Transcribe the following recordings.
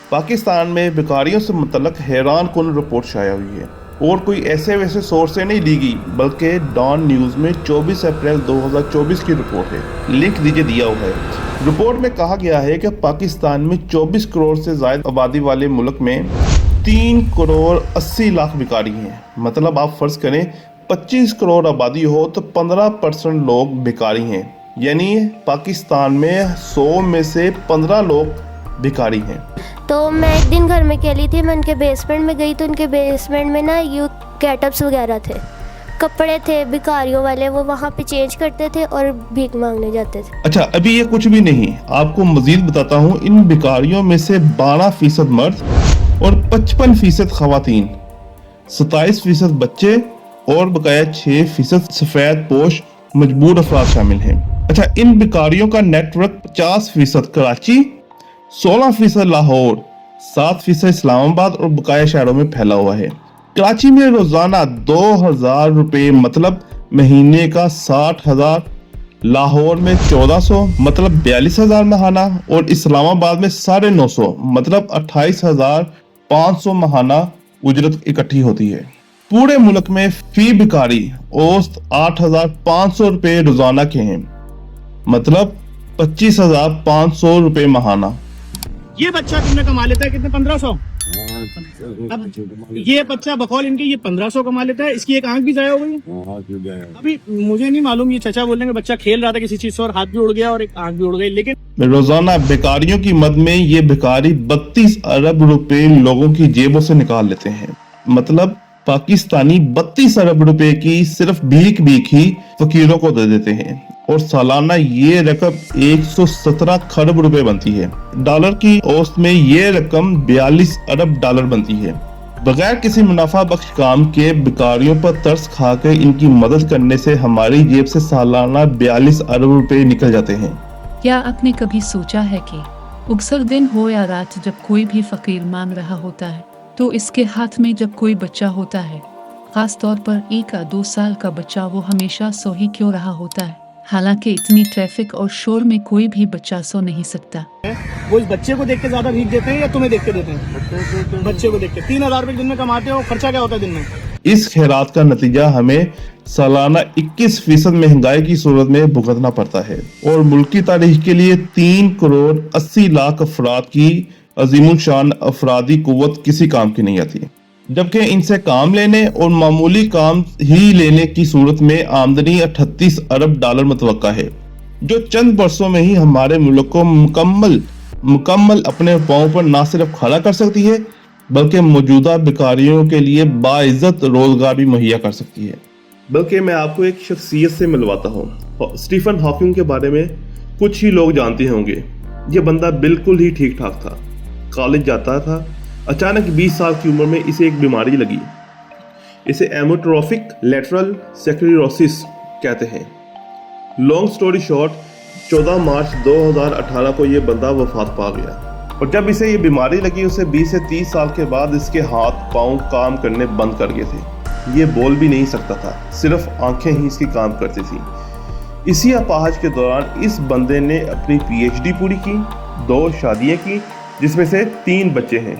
پاکستان میں بیکاریوں سے متعلق حیران کن رپورٹ شائع ہوئی ہے اور کوئی ایسے ویسے سورس سے نہیں لی گئی بلکہ ڈان نیوز میں 24 اپریل 2024 کی رپورٹ ہے۔ لنک دیجے دیا ہوا ہے۔ رپورٹ میں کہا گیا ہے کہ پاکستان میں 24 کروڑ سے زائد آبادی والے ملک میں 3 کروڑ 80 لاکھ بیکاری ہیں۔ مطلب آپ فرض کریں 25 کروڑ آبادی ہو تو 15% لوگ بیکاری ہیں، یعنی پاکستان میں 100 میں سے 15 لوگ بیکاری ہیں۔ تو میں ایک دن گھر میں کھیلی تھی، میں ان کے بیسمنٹ میں گئی تو ان کے بیسمنٹ میں نا یوتھ گیٹ اپس وغیرہ تھے، کپڑے تھے بیکاریوں والے، وہ وہاں پہ چینج کرتے تھے اور بھیک مانگنے جاتے تھے۔ اچھا، ابھی یہ کچھ بھی نہیں، آپ کو مزید بتاتا ہوں۔ ان بیکاریوں میں سے 12% مرد اور 55% خواتین، 27% بچے اور بقایا 6% سفید پوش مجبور افراد شامل ہیں۔ اچھا، ان بیکاریوں کا نیٹ ورک 50% کراچی، 16% لاہور، 7% اسلام آباد اور بقایا شہروں میں پھیلا ہوا ہے۔ کراچی میں روزانہ 2000 روپے مطلب مہینے کا 60,000، لاہور میں 1400 مطلب 42,000 ماہانہ، اور اسلام آباد میں 950 مطلب 28,500 ماہانہ اجرت اکٹھی ہوتی ہے۔ پورے ملک میں فی بیکاری اوسط 8,500 روپے روزانہ کے ہیں، مطلب 25,500 روپے ماہانہ۔ یہ بچہ تم نے کما لیتا ہے کتنے؟ 1500۔ اب یہ بچہ بقول ان کے یہ 1500 کما لیتا ہے، اس کی ایک آنکھ بھی ضائع ہو گئی۔ ابھی مجھے نہیں معلوم، یہ چچا بول رہے ہیں کہ بچہ کھیل رہا تھا کسی چیز سے اور ہاتھ بھی اڑ گیا اور ایک آنکھ بھی اڑ گئی، لیکن روزانہ بیکاریوں کی مد میں یہ بیکاری 32 ارب روپے لوگوں کی جیبوں سے نکال لیتے ہیں۔ مطلب پاکستانی 32 ارب روپے کی صرف بھیک ہی فقیروں کو دے دیتے ہیں، اور سالانہ یہ رقم 117 کھرب روپے بنتی ہے۔ ڈالر کی اوسط میں یہ رقم 42 ارب ڈالر بنتی ہے۔ بغیر کسی منافع بخش کام کے بیکاریوں پر ترس کھا کے ان کی مدد کرنے سے ہماری جیب سے سالانہ 42 ارب روپے نکل جاتے ہیں۔ کیا آپ نے کبھی سوچا ہے کہ اکثر دن ہو یا رات جب کوئی بھی فقیر مانگ رہا ہوتا ہے تو اس کے ہاتھ میں جب کوئی بچہ ہوتا ہے، خاص طور پر 1 یا 2 سال کا بچہ، وہ ہمیشہ سو ہی کیوں رہا ہوتا ہے؟ حالانکہ اتنی ٹریفک اور شور میں کوئی بھی بچہ سو نہیں سکتا۔ وہ اس بچے کو دیکھ کے زیادہ بھیک دیتے ہیں یا تمہیں دیکھ کے دیتے ہیں؟ بچے کو دیکھ کے 3,000 روپے دن میں کماتے ہو، خرچہ کیا ہوتا ہے دن میں؟ اس خیرات کا نتیجہ ہمیں سالانہ 21% مہنگائی کی صورت میں بھگتنا پڑتا ہے، اور ملکی تاریخ کے لیے 3 کروڑ 80 لاکھ افراد کی عظیم الشان افرادی قوت کسی کام کی نہیں آتی، جبکہ ان سے کام لینے اور معمولی کام ہی لینے کی صورت میں آمدنی 38 ارب ڈالر متوقع ہے، جو چند برسوں میں ہی ہمارے ملک کو مکمل اپنے پاؤں پر نہ صرف کھڑا کر سکتی ہے بلکہ موجودہ بیکاریوں کے لیے باعزت روزگار بھی مہیا کر سکتی ہے۔ بلکہ میں آپ کو ایک شخصیت سے ملواتا ہوں۔ اسٹیفن ہاکنگ کے بارے میں کچھ ہی لوگ جانتے ہوں گے۔ یہ بندہ بالکل ہی ٹھیک ٹھاک تھا، کالج جاتا تھا، اچانک 20 سال کی عمر میں اسے ایک بیماری لگی، اسے ایموٹروفک لیٹرل سکلیروسس کہتے ہیں۔ لانگ سٹوری شارٹ، 14 مارچ 2018 کو یہ بندہ وفات پا گیا، اور جب اسے یہ بیماری لگی اسے 20 سے 30 سال کے بعد اس کے ہاتھ پاؤں کام کرنے بند کر گئے تھے، یہ بول بھی نہیں سکتا تھا، صرف آنکھیں ہی اس کی کام کرتی تھیں۔ اسی اپاہج کے دوران اس بندے نے اپنی PhD پوری کی، 2 شادیاں کی، جس میں سے 3 بچے ہیں۔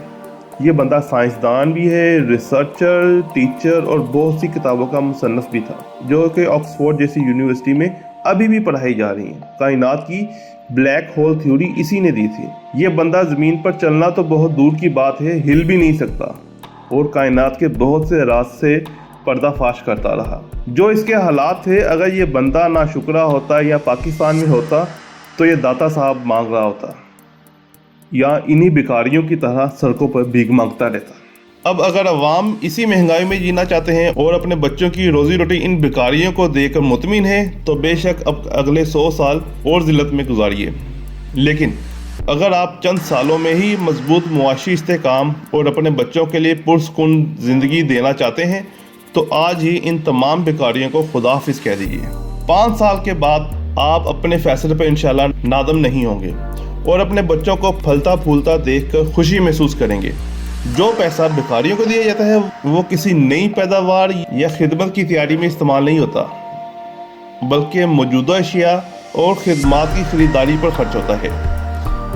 یہ بندہ سائنسدان بھی ہے، ریسرچر، ٹیچر اور بہت سی کتابوں کا مصنف بھی تھا، جو کہ آکسفورڈ جیسی یونیورسٹی میں ابھی بھی پڑھائی جا رہی ہیں۔ کائنات کی بلیک ہول تھیوری اسی نے دی تھی۔ یہ بندہ زمین پر چلنا تو بہت دور کی بات ہے، ہل بھی نہیں سکتا، اور کائنات کے بہت سے راز سے پردہ فاش کرتا رہا۔ جو اس کے حالات تھے، اگر یہ بندہ ناشکرہ ہوتا یا پاکستان میں ہوتا تو یہ داتا صاحب مانگ رہا ہوتا، یا انہی بیکاریوں کی طرح سڑکوں پر بھیک مانگتا رہتا۔ اب اگر عوام اسی مہنگائی میں جینا چاہتے ہیں اور اپنے بچوں کی روزی روٹی ان بیکاریوں کو دے کر مطمئن ہے تو بے شک اب اگلے 100 سال اور ذلت میں گزاریے، لیکن اگر آپ چند سالوں میں ہی مضبوط معاشی استحکام اور اپنے بچوں کے لیے پرسکون زندگی دینا چاہتے ہیں تو آج ہی ان تمام بیکاریوں کو خدا حافظ کہہ دیجیے۔ 5 سال کے بعد آپ اپنے فیصلے پر انشاءاللہ نادم نہیں ہوں گے اور اپنے بچوں کو پھلتا پھولتا دیکھ کر خوشی محسوس کریں گے۔ جو پیسہ بیکاریوں کو دیا جاتا ہے وہ کسی نئی پیداوار یا خدمت کی تیاری میں استعمال نہیں ہوتا، بلکہ موجودہ اشیاء اور خدمات کی خریداری پر خرچ ہوتا ہے۔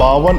52